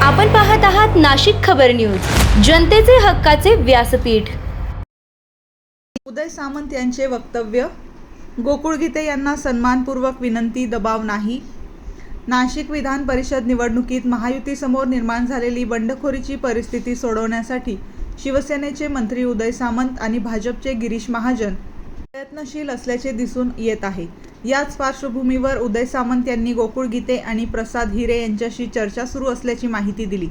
आपण पाहत आहात नाशिक खबर न्यूज, जनतेचे हक्काचे व्यासपीठ। उदय सामंत यांचे वक्तव्य। गोकुळ गीते यांना सन्मानपूर्वक विनंती, दबाव नाही। नाशिक विधान परिषद निवडणुकीत महायुतीसमोर निर्माण झालेली बंडखोरीची परिस्थिती सोडवण्यासाठी शिवसेनेचे मंत्री उदय सामंत आणि भाजपचे गिरीश महाजन प्रयत्नशील असल्याचे दिसून येत आहे। याच पार्श्वभूमीवर उदय सामंत यांनी गोकुळ गीते आणि प्रसाद हिरे यांच्याशी चर्चा सुरू असल्याची माहिती दिली।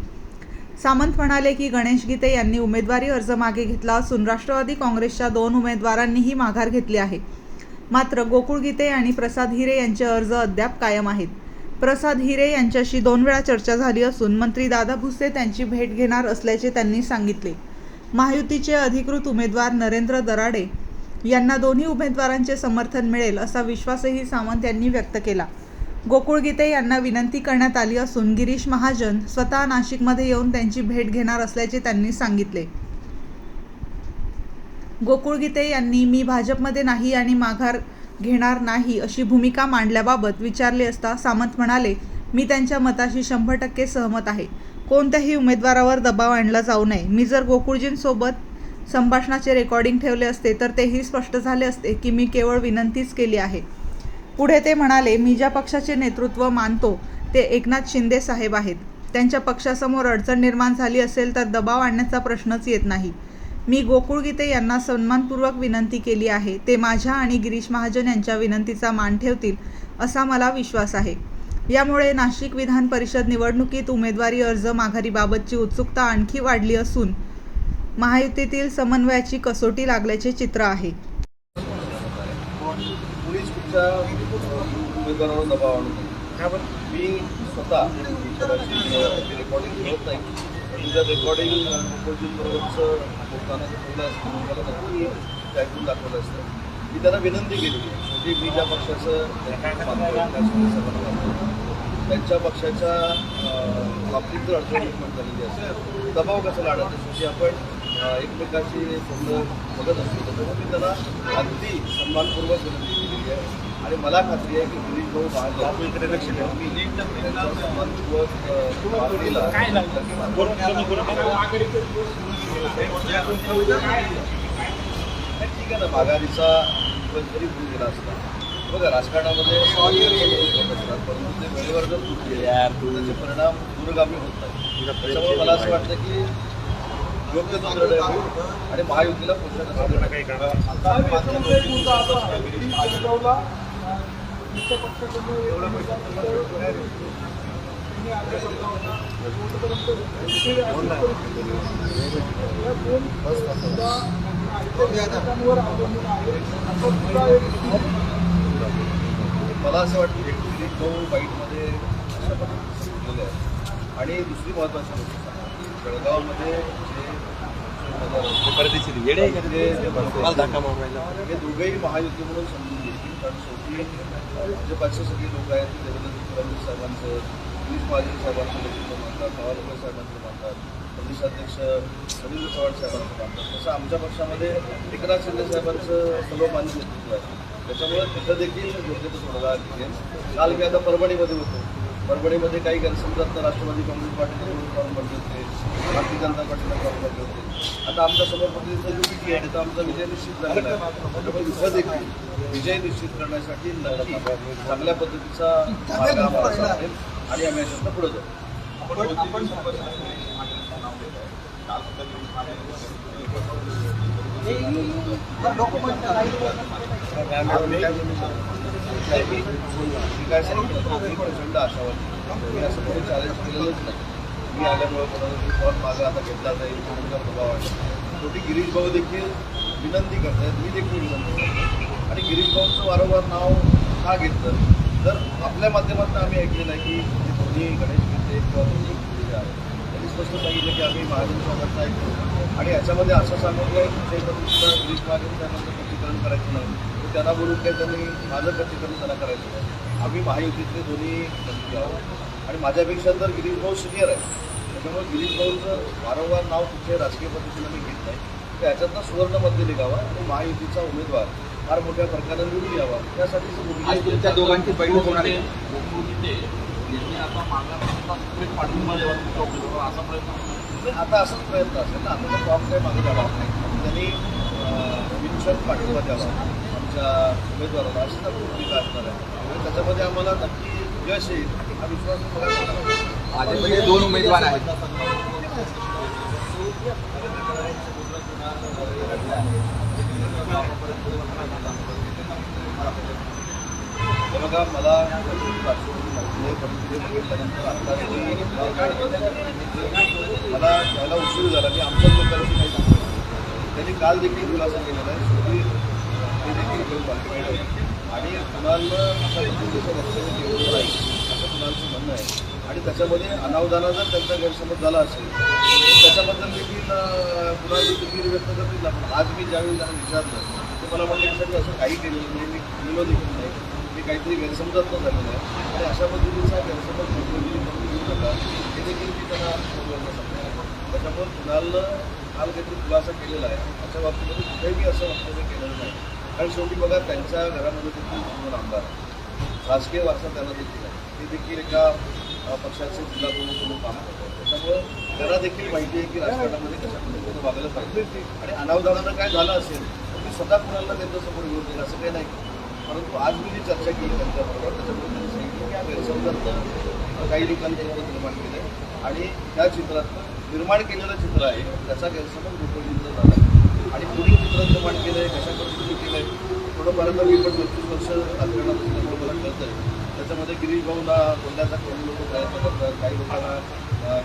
सामंत म्हणाले की गणेश गीते यांनी उमेदवारी अर्ज मागे घेतला असून राष्ट्रवादी काँग्रेसच्या 2 उमेदवारांनीही माघार घेतली आहे। मात्र गोकुळ गीते आणि प्रसाद हिरे यांचे अर्ज अद्याप कायम आहेत। प्रसाद हिरे यांच्याशी 2 वेळा चर्चा झाली असून मंत्री दादा भुसे त्यांची भेट घेणार असल्याचे त्यांनी सांगितले। महायुतीचे अधिकृत उमेदवार नरेंद्र दराडे यांना दोन्ही उमेदवारांचे समर्थन मिळेल असा विश्वासही सामंत यांनी व्यक्त केला। गोकुळ गीते यांना विनंती करण्यात आली असून गिरीश महाजन स्वतः नाशिकमध्ये येऊन त्यांची भेट घेणार असल्याचे त्यांनी सांगितले। गोकुळ गीते यांनी मी भाजपमध्ये नाही आणि माघार घेणार नाही अशी भूमिका मांडल्याबाबत विचारले असता सामंत म्हणाले, मी त्यांच्या मताशी 100% सहमत आहे। कोणत्याही उमेदवारावर दबाव आणला जाऊ नये। मी जर गोकुळजींसोबत संभाषणाचे रेकॉर्डिंग ठेवले असते तर तेही स्पष्ट झाले असते की मी केवळ विनंतीच केली आहे। पुढे ते म्हणाले, मी ज्या पक्षाचे नेतृत्व मानतो ते एकनाथ शिंदे साहेब आहेत। त्यांच्या पक्षासमोर अडचण निर्माण झाली असेल तर दबाव आणण्याचा प्रश्नच येत नाही। मी गोकुळ गीते यांना सन्मानपूर्वक विनंती केली आहे। ते माझ्या आणि गिरीश महाजन यांच्या विनंतीचा मान ठेवतील असा मला विश्वास आहे। यामुळे नाशिक विधान परिषद निवडणुकीत उमेदवारी अर्ज माघारीबाबतची उत्सुकता आणखी वाढली असून महायुतीतील समन्वयाची कसोटी लागल्याचे चित्र आहे। उमेदवारावर दबाव आणू नये। मी स्वतः रेकॉर्डिंग करत नाही, तुझ्या रेकॉर्डिंग बरोबरचं बोलताना ठेवलं असतं, मला नक्की ऐकून दाखवलं असतं। मी त्यांना विनंती केली म्हणजे मी ज्या पक्षाचं त्यांच्या पक्षाच्या बाबतीत जर अडचण निर्माण झालेली असेल, दबाव कसा लाडायचा शेवटी आपण एकमेकाची बघत असतो। त्यामुळे मी त्यांना अगदी सन्मानपूर्वक विनंती केलेली आहे आणि मला खात्री आहे की गिरीश भाऊ ठीक आहे ना, माघारीचा जरी भूल गेला असता। बघा, राजकारणामध्ये असतात, परंतु ते वेळेवर जर तुटले त्याचे परिणाम दूरगामी होत नाही। त्याच्यामुळे मला असं वाटतं की योग्य तो निर्णय होईल आणि महायुतीला पुढच्या काही मला असं वाटतं की गिरीश भाऊ बाईटमध्ये अशा पद्धतीने सांगितलेले आहे। आणि दुसरी महत्त्वाची गोष्ट जळगावमध्ये हे दोघेही महायुती म्हणून समजून घेतील, कारण शेवटी भाजपाचे सगळे लोक आहेत ते देवेंद्र फडणवीस साहेबांचं, गिरीश महाजन साहेबांचं नेतृत्व मानतात, पवार साहेबांचं मानतात, प्रदेशाध्यक्ष रवींद्र चव्हाण साहेबांचं मानतात। तसं आमच्या पक्षामध्ये एकनाथ शिंदे साहेबांचं सर्वमान्य नेतृत्व आहे। त्याच्यामुळे तिथं देखील योग्य तो थोडा काल मी आता परभणीमध्ये होतो। परभणीमध्ये काही गैरसमजात राष्ट्रवादी काँग्रेस पार्टीकडून फॉर्म भरले होते, भारतीय जनता पार्टीला फॉर्म भरले होते। आता आमच्यासमोर पद्धतीचं युपी आहे, तर आमचा विजय निश्चित झालेला आहे। त्यामुळे इथं देखील विजय निश्चित करण्यासाठी चांगल्या पद्धतीचा मार्ग आम्हाला सापडेल आणि आम्ही याच्यातनं पुढे जाऊ। काय सांगितलं, मी प्रचंड आशावादी, मी असं कोणी चॅलेंज केलेलंच नाही। मी आल्यामुळे कोणाला फॉर्म मागं आता घेतला जाईल कोणाचा प्रभाव आहे। शेवटी गिरीश भाऊ देखील विनंती करतायत, मी देखील विनंती करतो आणि गिरीश भाऊंचं वारंवार नाव का घेतलं तर आपल्या माध्यमातून आम्ही ऐकलेलं आहे की दोन्ही गणेश गीते किंवा दोन्ही गीते आहेत, त्यांनी स्पष्ट सांगितलं की आम्ही महाजन साहेबांचं ऐकतो आणि याच्यामध्ये असं सांगितलं आहे की ते गिरीश महाजन साहेबांचं खच्चीकरण करायचं नाही, तर त्यांना बोलून काही त्यांनी माझं खच्चीकरण त्यांना करायचं नाही। आम्ही महायुतीतले दोन्ही मंत्री आहोत आणि माझ्यापेक्षा तर गिरीश भाऊ सिनियर आहे। त्याच्यामुळे गिरीश भाऊचं वारंवार नाव कुठे राजकीय पद्धतीनं मी घेत नाही, तर याच्यातनं सुवर्णमध्ये निघावा आणि महायुतीचा उमेदवार फार मोठ्या प्रकारे निवडून यावा, त्यासाठी तुमच्या दोघांची बैठक होणार आहे। आता एक पाठिंबा द्यावा तुमच्या उमेदवाराला असा प्रयत्न पण आता असाच प्रयत्न असेल ना. आता तर फॉर्म काही मागे जाणार नाही. त्यांनी बिनशर्त पाठिंबा द्यावा आमच्या उमेदवाराला, अशीच आपली भूमिका असणार आहे. आणि त्याच्यामध्ये आम्हाला नक्की यश येईल हा विश्वास बघायला भाजपचे 2 उमेदवार आहेत. हे बघा, मला बघितल्यानंतर आता मला यायला उशीर झाला. मी आमच्याच लोकांची काही सांगतो. त्यांनी काल देखील खुलासा केलेला आहे. शेवटी ते देखील घेऊन बाकी आणि कुणाला अशा पद्धतीचं वक्तव्य केलं नाही असं कुणालचं म्हणणं आहे. आणि त्याच्यामध्ये अनावधाना जर त्यांचा गैरसमज झाला असेल तर त्याच्याबद्दल देखील कुणाल देखील व्यक्त करतील. पण आज मी ज्यावेळी त्यांना विचारलं ते मला म्हणले की सर असं काही केलेलं नाही, मी केलेलं देखील नाही, मी काहीतरी गैरसमजात झालेलं आहे. आणि अशा पद्धतीचा गैरसमज करून घेऊ नका हे देखील मी त्यांना बोलवलं सांगणार. त्याच्यामुळे कुणालनं काल काहीतरी खुलासा केलेला आहे. त्याच्या बाबतीमध्ये कुठेही असं वक्तव्य केलेलं नाही. कारण शेवटी बघा, त्यांच्या घरामध्ये देखील 2 आमदार आहेत. राजकीय वारसा त्यांना देखील आहे. ते देखील एका पक्षाचे जिल्हा म्हणून काम करतात. त्याच्यामुळं त्यांना देखील माहिती आहे की राजकारणामध्ये कशा पद्धतीनं वागलं पाहिजे. आणि अनावधानानं काय झालं असेल तर मी स्वतः कुणाला त्यांच्यासमोर घेऊन देईल असं काही नाही. परंतु आज मी जी चर्चा केली त्यांच्याबरोबर त्याच्यामुळे त्यांनी सांगितलं की या गैरसमजातनं काही लोकांनी चित्र निर्माण केलं आहे आणि त्या चित्रातनं निर्माण केलेलं चित्र आहे त्याचा गैरसमज गोकुळजींचा झाला आहे. आणि कोणी चित्र निर्माण केलं आहे, कशा पद्धतीने केलं आहे, थोडंफार तर मी पण 25 वर्ष राजकारणात असल्यामुळे मला कळतं आहे. त्याच्यामध्ये गिरीश भाऊला बोलण्याचा काही लोक प्रयत्न करतात. काही लोकांना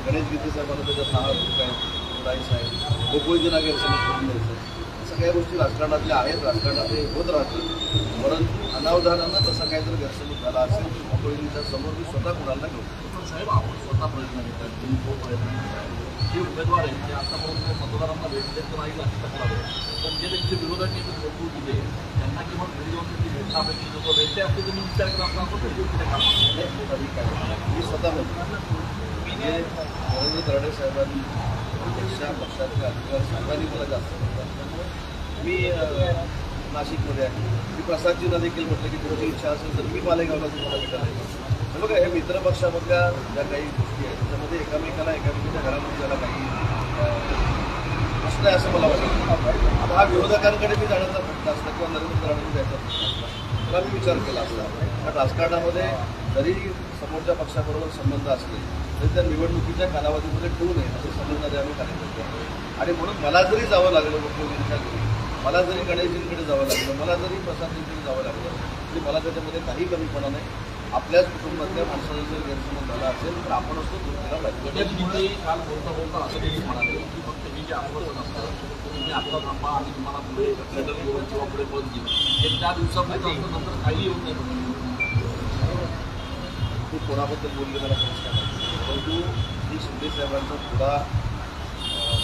गणेश गीते साहेबांना त्याच्या 6 बोलायचं आहे, गोकुळजींना गैरसमज करून द्यायचं. सगळ्या गोष्टी राजकारणातल्या आहेत, राजकारणात हे होत राहतील. परंतु अनावधानानं तसा काहीतरी गैरसमज झाला असेल तर गोकुळजींच्या समोर मी स्वतः कुणाला घेऊ. पण साहेब, आपण स्वतः प्रयत्न घेतात, तुम्ही तो प्रयत्न करताय. जे उमेदवार आहेत ते आतापर्यंत मतदारांना भेटले तर राहील अशी तक्रार आहे. पण जे त्यांचे विरोधांनी गोकुळ दिले त्यांना किंवा घरी जाऊन त्यांची भेटणं अपेक्षित होतं. भेटते असते त्यांनी विचार केला असता आपण भेटून तिथे काम मी स्वतः म्हणतो म्हणजे नरेंद्र तरडे साहेबांनी पक्षाचे अधिकार साहेबांनी मला जास्त म्हणतात. त्यामुळे मी नाशिकमध्ये आहे. मी प्रसादजींना देखील म्हटलं की तुमची इच्छा असेल तर मी मालेगावला तुम्हाला भेटायला येतो. बघा, हे मित्रपक्षामधल्या ज्या काही गोष्टी आहेत त्याच्यामध्ये एकामेकाच्या घरामध्ये ज्याला काही प्रश्न आहे असं मला वाटतं. आता हा विरोधकांकडे मी जाण्याचा प्रश्न असला किंवा नरेंद्र तरडेंनी जायचा प्रश्न असला मला मी विचार केला असता. कारण राजकारणामध्ये जरी समोरच्या पक्षाबरोबर संबंध असले तरी त्या निवडणुकीच्या कालावधीमध्ये ठेवू नये असे समजणारे आम्ही कार्यकर्ते आहोत. आणि म्हणून मला जरी जावं लागलं गोकुळजींच्या घरी, मला जरी गणेशजींकडे जावं लागलं, मला जरी प्रसादजींकडे जावं लागलं तरी मला त्याच्यामध्ये काही कमीपणा नाही. आपल्याच कुटुंबातल्या माणसाचा जर गैरसमज झाला असेल तर आपण असतो दुसऱ्याला पाहिजे. गणेश गीते काल बोलता असं देखील म्हणाले की फक्त मी जे आश्वासन असतं तुम्ही आता थांबा आणि तुम्हाला पुढे लेटर घेऊन किंवा पुढे पद घेऊन हे 4 दिवसापर्यंत असतं, नंतर काही येऊन नाही. ते कोणाबद्दल बोलले मला खरंच काय माहिती. परंतु मी शिंदे साहेबांचा पुढा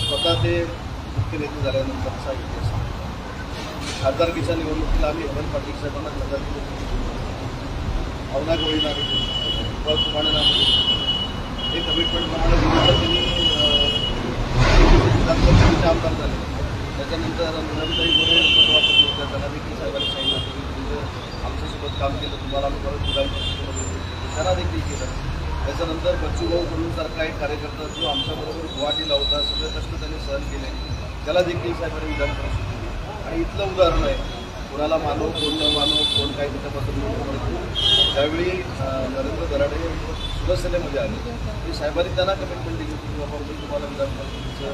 स्वतः ते मुख्य नेते झाल्यानंतरचा इतिहास आहे. खासदारकीच्या निवडणुकीला आम्ही हेमंत पाटील साहेबांना खासदारकी भावना गोळीना प्रमाणे हे कमिटमेंटप्रमाणे दिलं तर त्यांनी विधानसभेचे आमदार झाले. त्याच्यानंतर नंदनताई गोरे उपसभापती होत्या, त्यांना देखील साहेबांनी सांगितलं की तुम्ही आमच्यासोबत काम केलं तुम्हाला आम्ही परत विधानसभेमध्ये त्यांना देखील केलं. त्याच्यानंतर बच्चूभाऊ कडूंसारखा एक कार्यकर्ता जो आमच्याबरोबर गुवाहाटीला होता, सगळे कष्ट त्यांनी सहन केले, त्याला देखील साहेबांनी विधान परिषद दिली. आणि इथलं उदाहरण आहे, कोणाला मानो कोण न मानो कोण काही त्याच्याबद्दल परंतु त्यावेळी नरेंद्र दराडे शिवसेनेमध्ये आले की साहेबांनी त्यांना कमिटमेंट दिली की बाबा मी तुम्हाला विधान परिषदेचं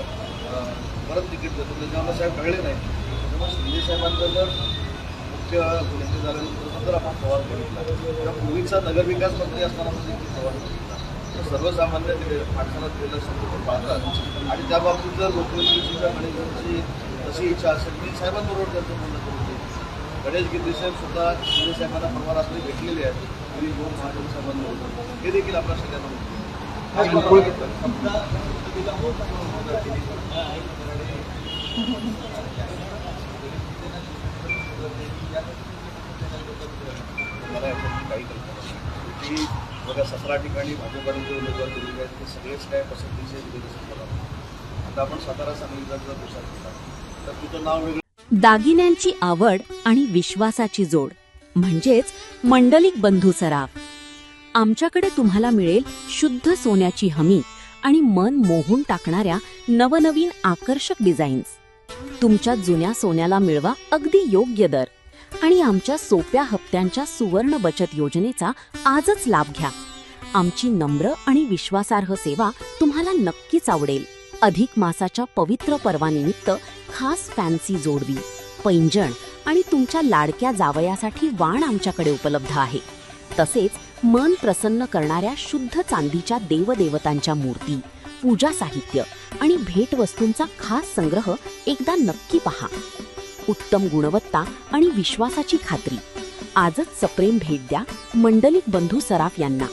परत तिकीट देतो. त्याच्यामुळे साहेब कळले नाही. त्याच्यामुळे शिंदे साहेबांचा जर मुख्य नेते झाल्यानंतर जर आपण प्रवास बघितला किंवा पूर्वीचा नगरविकास मंत्री असताना देखील प्रवास बघितला तर सर्वसामान्य माणसाला दिलेलं संपूर्ण पाहतात. आणि त्या बाबतीत जर गोकुळजींची गणेशजींची तशी इच्छा असेल मी साहेबांबरोबर त्यांचं बोलणं करून देईल. गणेश गिद्दे साहेब स्वतः शिंदे साहेबांना परवा रात्री भेटलेले आहेत. गिरीश भाऊ महाजन साहेबांबरोबर हे देखील आपल्या सगळ्यांना होतं. मला याच्यातली काही कल्पना नाही की बघा 17 ठिकाणी भाजपकडून जे उमेदवार दिलेले आहेत ते सगळेच काय पसंतीचे दिलेले असतात. आता आपण सातारा सांगलीचा जर विचार केला तर तिथं नाव वेगळं. दागिन्यांची आवड आणि विश्वासाची जोड म्हणजेच मंडलिक बंधू सराफ. आमच्याकडे तुम्हाला मिळेल शुद्ध सोन्याची हमी आणि मन मोहून टाकणाऱ्या नवनवीन आकर्षक डिझाईन्स. तुमच्या जुन्या सोन्याला मिळवा अगदी योग्य दर आणि आमच्या सोप्या हप्त्यांच्या सुवर्ण बचत योजनेचा आजच लाभ घ्या. आमची नम्र आणि विश्वासार्ह सेवा तुम्हाला नक्कीच आवडेल. अधिक मासाच्या पवित्र पर्वानिमित्त खास फॅन्सी जोडवी, पैंजण आणि तुमच्या लाडक्या जावयासाठी वाण आमच्याकडे उपलब्ध आहे. तसेच मन प्रसन्न करणाऱ्या शुद्ध चांदीच्या देवदेवतांच्या मूर्ती, पूजा साहित्य आणि भेटवस्तूंचा खास संग्रह एकदा नक्की पहा. उत्तम गुणवत्ता आणि विश्वासाची खात्री. आजच सप्रेम भेट द्या मंडलिक बंधू सराफ यांना.